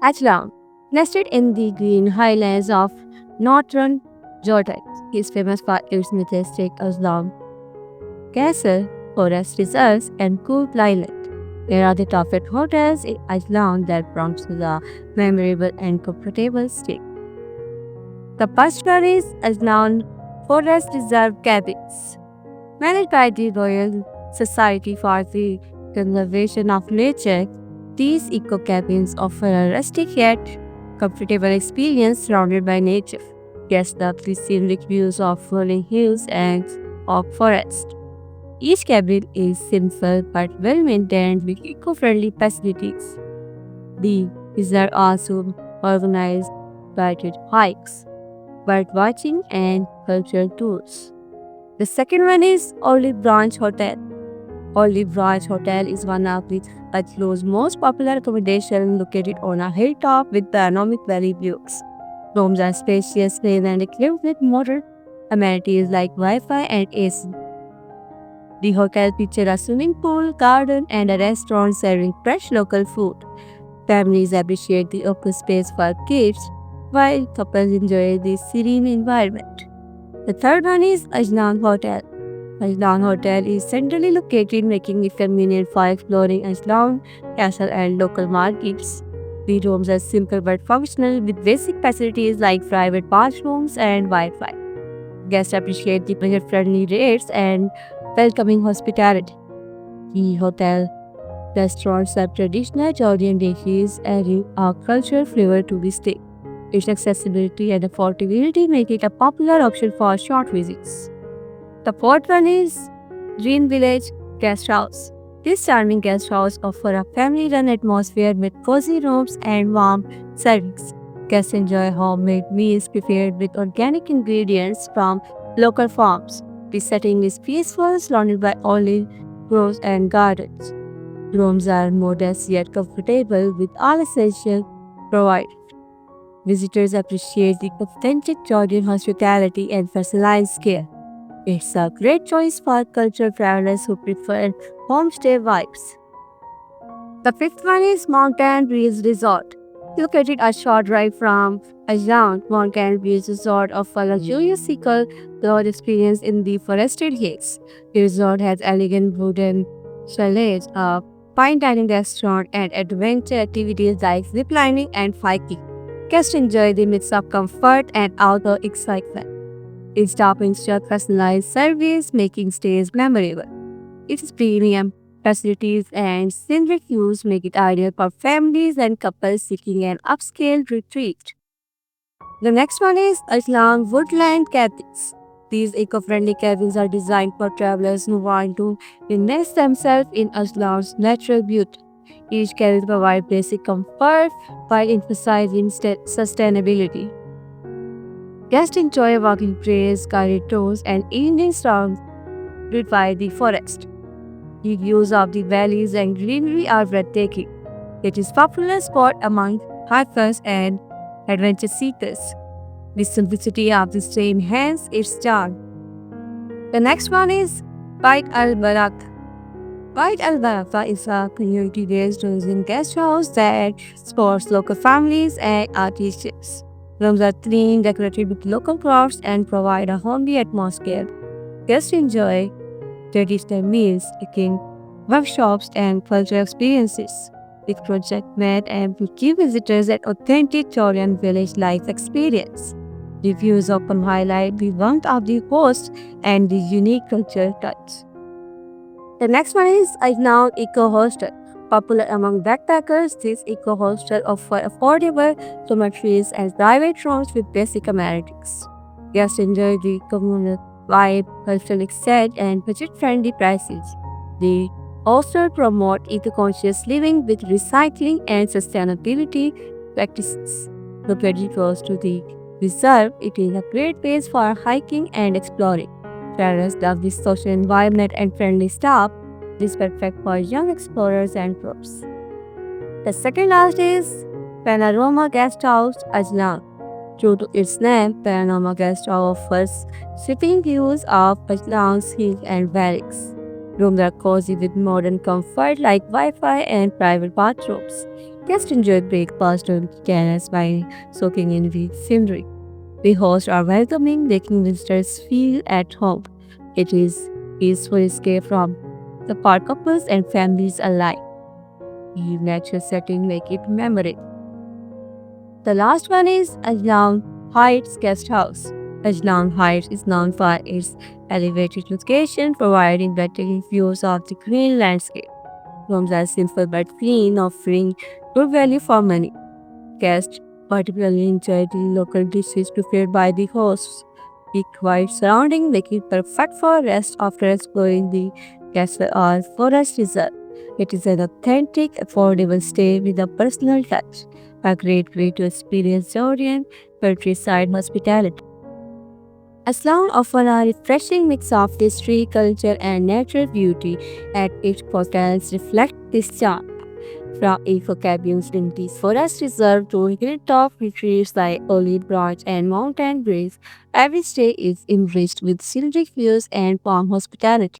Ajlan, nested in the green highlands of northern Jordan, is famous for its majestic Aslan castle, forest reserves, and cool climate. There are the top hotels in Ajlan that prompts the memorable and comfortable stay. The first one is Ajlan Forest Reserve Cabins, managed by the Royal Society for the Conservation of Nature. These eco cabins offer a rustic yet comfortable experience surrounded by nature. Guests love the scenic views of rolling hills and oak forest. Each cabin is simple but well maintained with eco friendly facilities. The reserve also organized guided hikes, bird watching, and cultural tours. The second one is Olive Branch Hotel. Olive Branch Hotel is one of the Oslo's most popular accommodation located on a hilltop with panoramic valley views. Rooms are spacious, clean, and equipped with modern amenities like Wi-Fi and AC. The hotel features a swimming pool, garden, and a restaurant serving fresh local food. Families appreciate the open space for kids, while couples enjoy the serene environment. The third one is Ajlan Hotel. Ajlan Hotel is centrally located, making it convenient for exploring Ajlan Castle and local markets. The rooms are simple but functional with basic facilities like private bathrooms and Wi-Fi. Guests appreciate the budget-friendly rates and welcoming hospitality. The hotel restaurants serve traditional Georgian dishes, adding a cultural flavor to the stay. Its accessibility and affordability make it a popular option for short visits. The fourth one is Green Village Guest House. This charming guest house offers a family-run atmosphere with cozy rooms and warm servings. Guests enjoy homemade meals prepared with organic ingredients from local farms. The setting is peaceful, surrounded by olive groves and gardens. Rooms are modest yet comfortable with all essentials provided. Visitors appreciate the authentic Georgian hospitality and personalized care. It's a great choice for cultural travelers who prefer homestay vibes. The fifth one is Mountain Breeze Resort. Located a short drive from Ajlan, Mountain Breeze Resort offers a luxurious seagull lodge experience in the forested hills. The resort has elegant wooden chalets, a fine dining restaurant, and adventure activities like ziplining and hiking. Guests enjoy the mix of comfort and outdoor excitement. Its staff ensure personalized service, making stays memorable. Its premium facilities and scenic views make it ideal for families and couples seeking an upscale retreat. The next one is Islam Woodland Cabins. These eco-friendly cabins are designed for travelers who want to immerse themselves in Islam's natural beauty. Each cabin provides basic comfort while emphasizing sustainability. Guests enjoy walking trails, guided tours, and evenings surrounded by the forest. The views of the valleys and greenery are breathtaking. It is a popular spot among hikers and adventure seekers. The simplicity of the stay enhances its charm. The next one is Bait al Baraka. Bait al Baraka is a community-based tourism guest house that supports local families and artisans. Rooms are clean, decorated with local crafts, and provide a homely atmosphere. Guests enjoy traditional meals, cooking, workshops, and cultural experiences. This project met and to give visitors an authentic Korean village life experience. Reviews often highlight the warmth of the host and the unique cultural touch. The next one is Aignaun Eco Hostel. Popular among backpackers, this eco hostel offers affordable dormitories and private rooms with basic amenities. Guests enjoy the communal vibe, cultural exchange, and budget-friendly prices. They also promote eco-conscious living with recycling and sustainability practices. Located close to the reserve, it is a great place for hiking and exploring. Travelers love the social environment and friendly staff. It is perfect for young explorers and groups. The second last is Panorama Guest House Ajlan. True to its name, Panorama Guest House offers sweeping views of Ajlan's hills and valleys. Rooms are cozy with modern comfort like Wi-Fi and private bathrooms. Guests enjoy breakfast on terrace by soaking in the scenery. The hosts are welcoming, making visitors feel at home. It is peaceful escape from the for couples and families alike. The natural setting make it memorable. The last one is Ajlan Heights Guest House. Ajlan Heights is known for its elevated location, providing breathtaking views of the green landscape. Rooms are simple but clean, offering good value for money. Guests particularly enjoy the local dishes prepared by the hosts. The quiet surrounding make it perfect for rest after exploring the castle or forest reserve. It is an authentic, affordable stay with a personal touch, a great way to experience Georgian countryside hospitality. Aslan offers a refreshing mix of history, culture, and natural beauty, and its hotels reflect this charm. From eco cabins in the forest reserve to hilltop retreats like Olive Branch and Mountain Breeze, every stay is enriched with scenic views and warm hospitality.